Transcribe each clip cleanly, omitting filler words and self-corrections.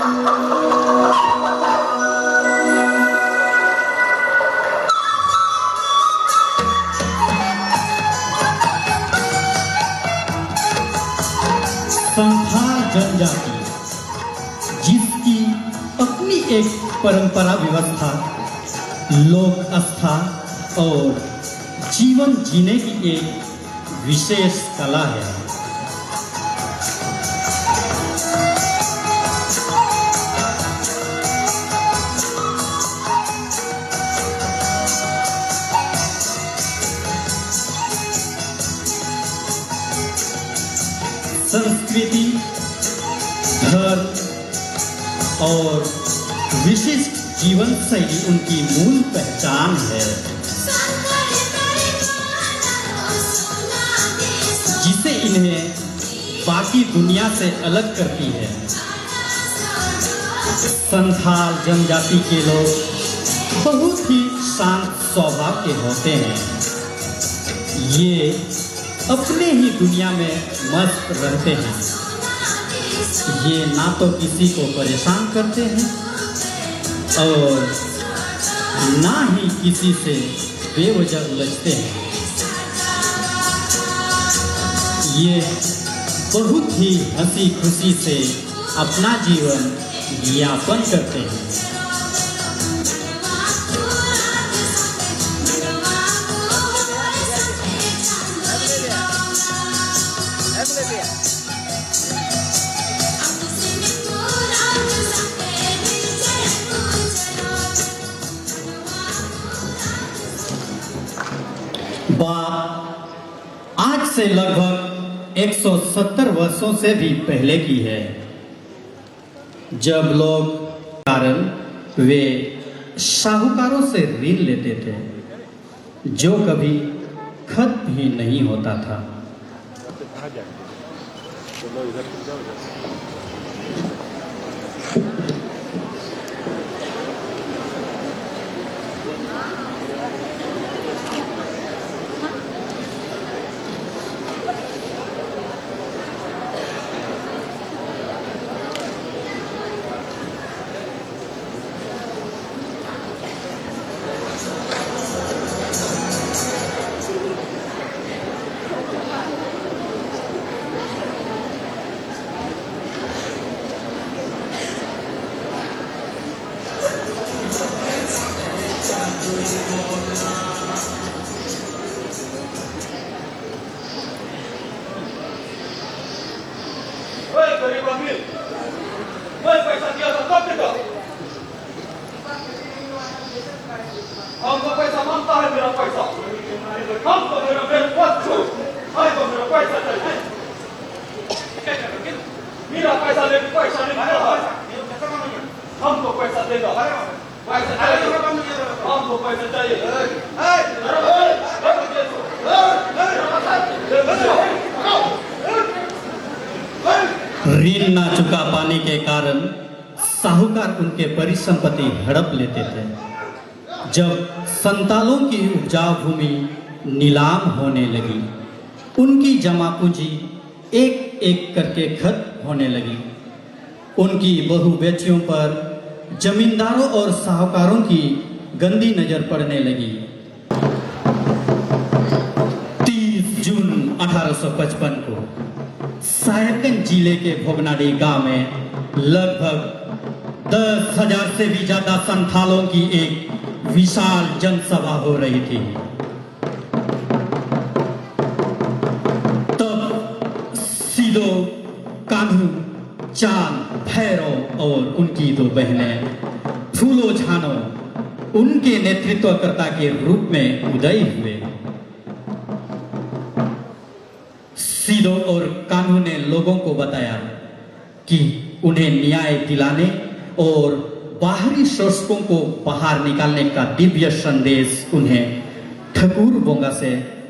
संथाल जनजाति जिसकी अपनी एक परंपरा व्यवस्था, लोक आस्था और जीवन जीने की एक विशेष कला है। संस्कृति, धर्म और विशिष्ट जीवन शैली उनकी मूल पहचान है, जिसे इन्हें बाकी दुनिया से अलग करती है। संथाल जनजाति के लोग बहुत ही शांत स्वभाव के होते हैं। ये अपने ही दुनिया में मस्त रहते हैं। ये ना तो किसी को परेशान करते हैं और ना ही किसी से बेवजह उलझते हैं। ये बहुत ही हंसी खुशी से अपना जीवन यापन करते हैं। बात आज से लगभग 170 वर्षों से भी पहले की है, जब लोग कारण वे साहूकारों से ऋण लेते थे, जो कभी खत्म ही नहीं होता था। हमको पैसा मांगता है, मेरा पैसा हमको मेरा बच्चों हमको मेरा पैसा चाहिए। मेरा पैसा ले, पैसा नहीं, हमको पैसा देगा, पैसा चाहिए, हमको पैसा चाहिए। ऋण ना चुका पाने के कारण साहूकार उनके परिसंपत्ति हड़प लेते थे। जब संतालों की उपजाऊ भूमि नीलाम होने लगी, उनकी जमा पूंजी एक एक करके खत्म होने लगी। उनकी बहु बेटियों पर जमींदारों और साहूकारों की गंदी नजर पड़ने लगी। 30 जून 1855 को साहेबगंज जिले के भोगनाडी गांव में लगभग 10,000 से भी ज्यादा संथालों की एक विशाल जनसभा हो रही थी। तब सीधो, कान्हू, चांद, भैरव और उनकी दो बहनें फूलो झानो उनके नेतृत्वकर्ता के रूप में उदय हुए। सीधो और कान्हू ने लोगों को बताया कि उन्हें न्याय दिलाने और बाहरी शोषकों को बाहर निकालने का दिव्य संदेश उन्हें ठकुर बोंगा से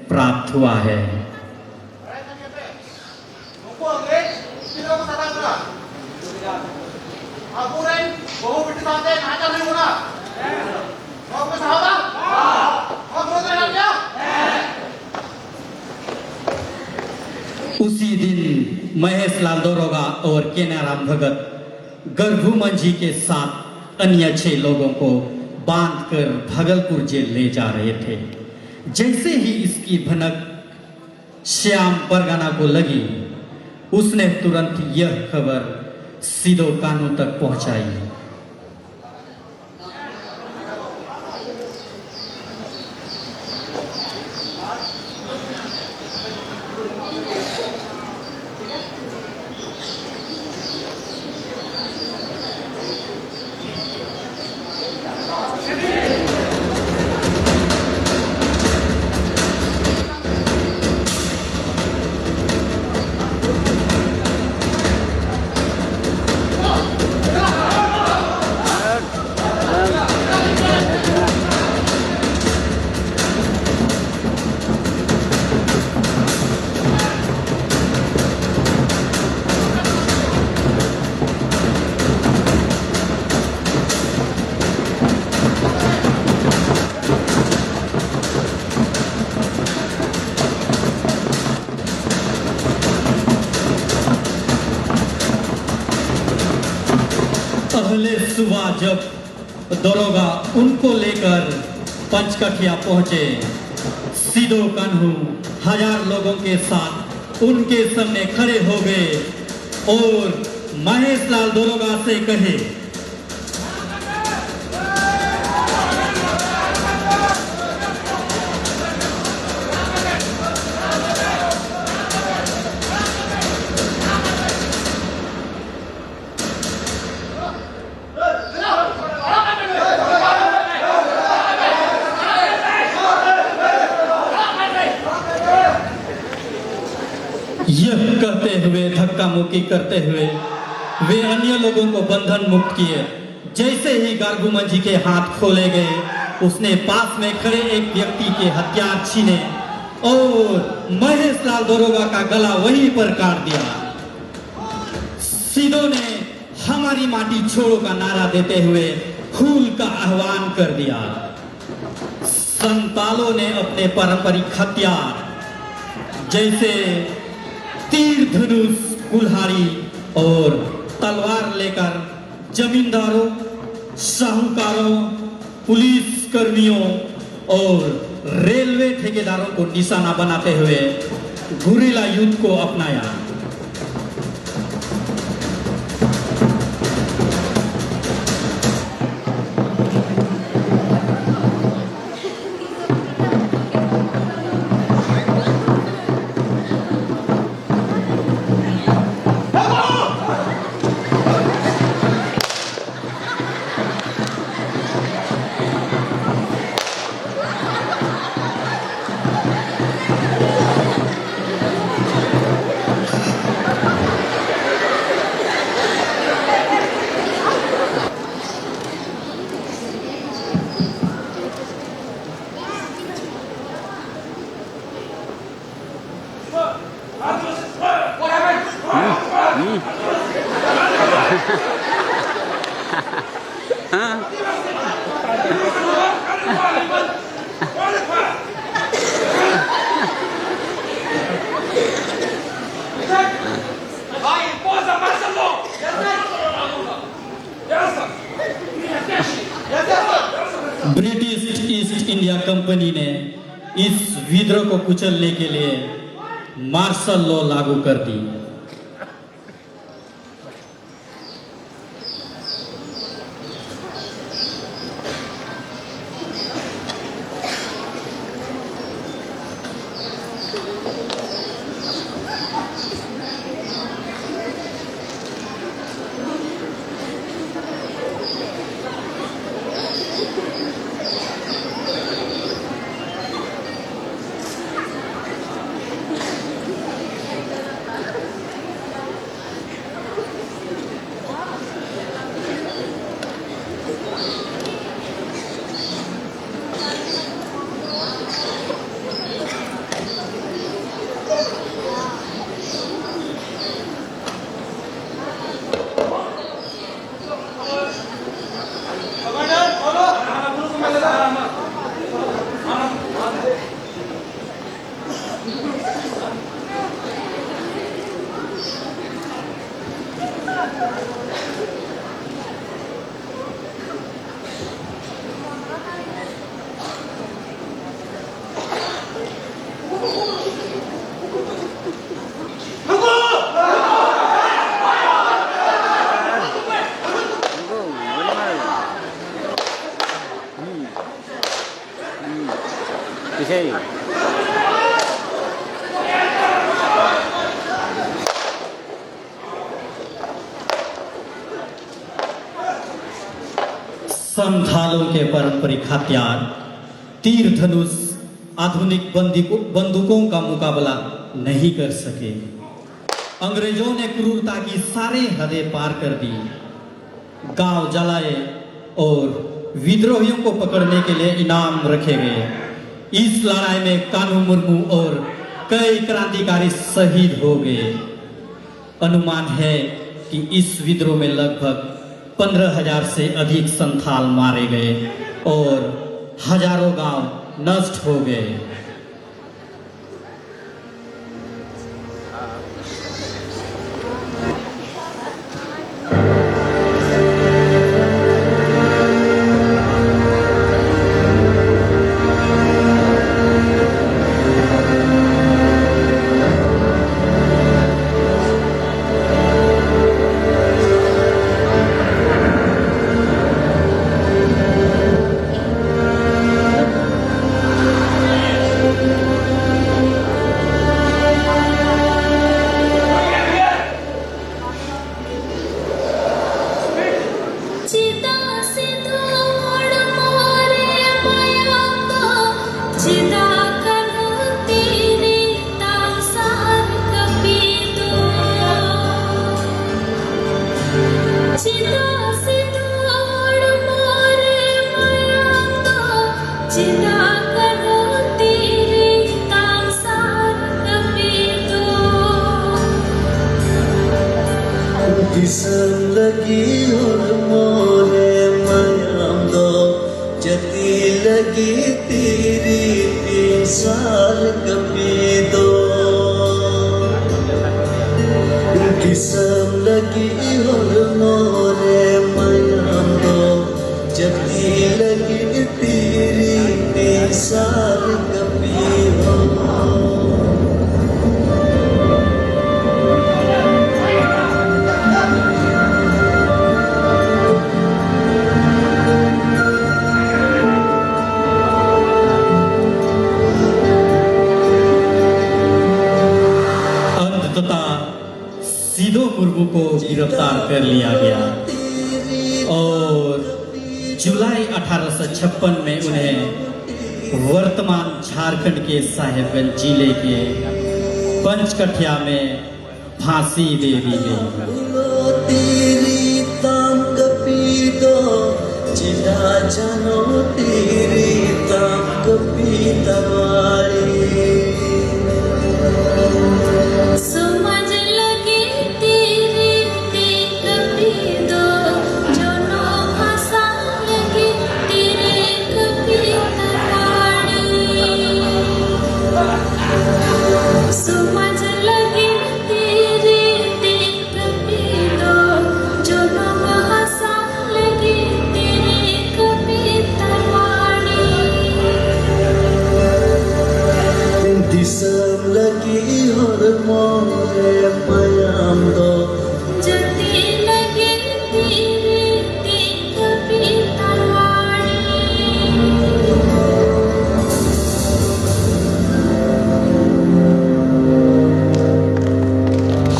प्राप्त हुआ है। उसी दिन महेश लाल दरोगा और केनाराम भगत गर्भूमंझी के साथ अन्य 6 लोगों को बांधकर भागलपुर जेल ले जा रहे थे। जैसे ही इसकी भनक श्याम परगना को लगी, उसने तुरंत यह खबर सिदो कान्हू तक पहुंचाई। पहले सुबह जब दरोगा उनको लेकर पंचकठिया पहुंचे, सिदो कान्हू 1000 लोगों के साथ उनके सामने खड़े हो गए और महेश लाल दरोगा से कहे, यह कहते हुए धक्का मुक्की करते हुए वे अन्य लोगों को बंधन मुक्त किए। जैसे ही गर्भूमंझी के हाथ खोले गए, उसने पास में खड़े एक व्यक्ति के हथियार छीने और महेश लाल दरोगा का गला वहीं पर काट दिया। सिदो ने हमारी माटी छोड़ो का नारा देते हुए खून का आह्वान कर दिया। संतालों ने अपने पारंपरिक हथियार जैसे तीर, धनुष, कुल्हाड़ी और तलवार लेकर जमींदारों, साहूकारों, पुलिस कर्मियों और रेलवे ठेकेदारों को निशाना बनाते हुए गुरिल्ला युद्ध को अपनाया। ब्रिटिश ईस्ट इंडिया कंपनी ने इस विद्रोह को कुचलने के लिए मार्शल लॉ लागू कर दी। છે संथालों के पारंपरिक हथियार तीर धनुष आधुनिक बंदूकों का मुकाबला नहीं कर सके। अंग्रेजों ने क्रूरता की सारे हदें पार कर दी, गांव जलाए और विद्रोहियों को पकड़ने के लिए इनाम रखे गए। इस लड़ाई में कानू मुर्मू और कई क्रांतिकारी शहीद हो गए। अनुमान है कि इस विद्रोह में लगभग 15,000 से अधिक संथाल मारे गए और हजारों गांव नष्ट हो गए। लगी और मोरे मयाम दो जती लगी तेरी 3 साल कभी दो किस्म लगी और मोरे मयाम दो जती लगी तेरी 3 साल कभी दो सीधो मुर्मू को गिरफ्तार कर लिया गया और जुलाई 1856 में उन्हें वर्तमान झारखंड के साहेबगंज जिले के पंचकठिया में फांसी दे दी गई। तेरी ताम कपी दो चिदा जानो तेरी ताम कपी तवारी लगी और मोरे मयाम दो जती लगी तेरी कभी तलवारी।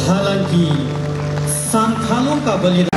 हालांकि संथालों का बलिदान